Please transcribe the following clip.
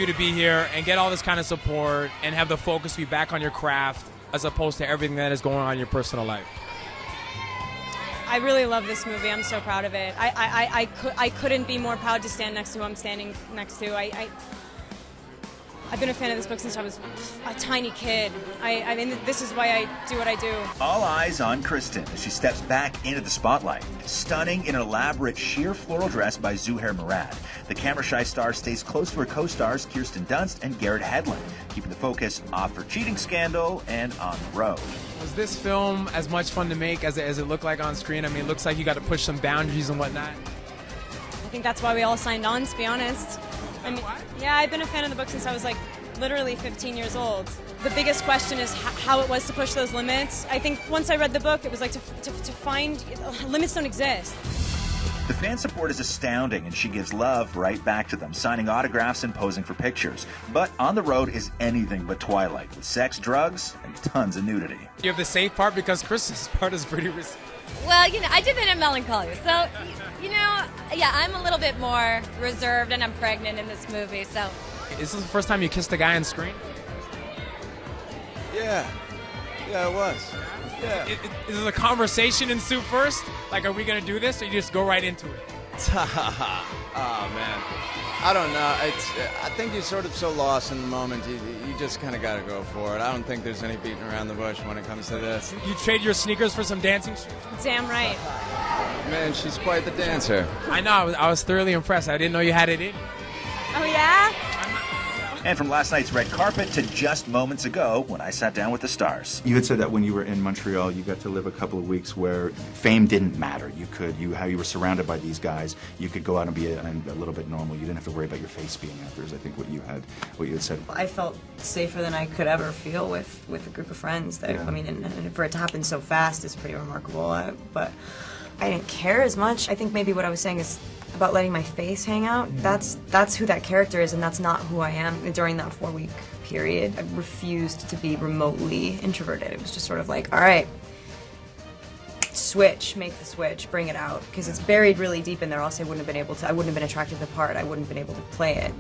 you to be here and get all this kind of support and have the focus be back on your craft as opposed to everything that is going on in your personal life? I really love this movie. I'm so proud of it. I couldn't be more proud to stand next to who I'm standing next to. I've been a fan of this book since I was a tiny kid. I mean, this is why I do what I do. All eyes on Kristen as she steps back into the spotlight. Stunning in an elaborate sheer floral dress by Zuhair Murad. The camera-shy star stays close to her co-stars Kirsten Dunst and Garrett Hedlund, keeping the focus off her cheating scandal and on the road. Was this film as much fun to make as it looked like on screen? I mean, it looks like you got to push some boundaries and whatnot. I think that's why we all signed on, to be honest. I mean, yeah, I've been a fan of the book since I was like literally 15 years old. The biggest question is how it was to push those limits. I think once I read the book, it was like to find limits don't exist. The fan support is astounding, and she gives love right back to them, signing autographs and posing for pictures. But on the road is anything but Twilight, with sex, drugs, and tons of nudity. You have the safe part because Kristen's part is pretty risky. Well, you know, I did that in Melancholy, so, you know, yeah, I'm a little bit more reserved, and I'm pregnant in this movie, so. Is this the first time you kissed a guy on screen? Yeah, it was. Yeah. Is it a conversation ensue first? Like, are we going to do this, or you just go right into it? Oh, man. I don't know. I think you're sort of so lost in the moment, you just kind of got to go for it. I don't think there's any beating around the bush when it comes to this. You trade your sneakers for some dancing shoes? Damn right. Man, she's quite the dancer. I know. I was thoroughly impressed. I didn't know you had it in. Oh, yeah? And from last night's red carpet to just moments ago when I sat down with the stars. You had said that when you were in Montreal, you got to live a couple of weeks where fame didn't matter. How you were surrounded by these guys, you could go out and be a little bit normal. You didn't have to worry about your face being out there, is I think what you had said. I felt safer than I could ever feel with a group of friends. That, yeah. I mean, and for it to happen so fast is pretty remarkable. But I didn't care as much. I think maybe what I was saying is about letting my face hang out. That's who that character is, and that's not who I am. During that 4-week period, I refused to be remotely introverted. It was just sort of like, all right, make the switch, bring it out, because it's buried really deep in there. Else I wouldn't have been attracted to the part. I wouldn't have been able to play it.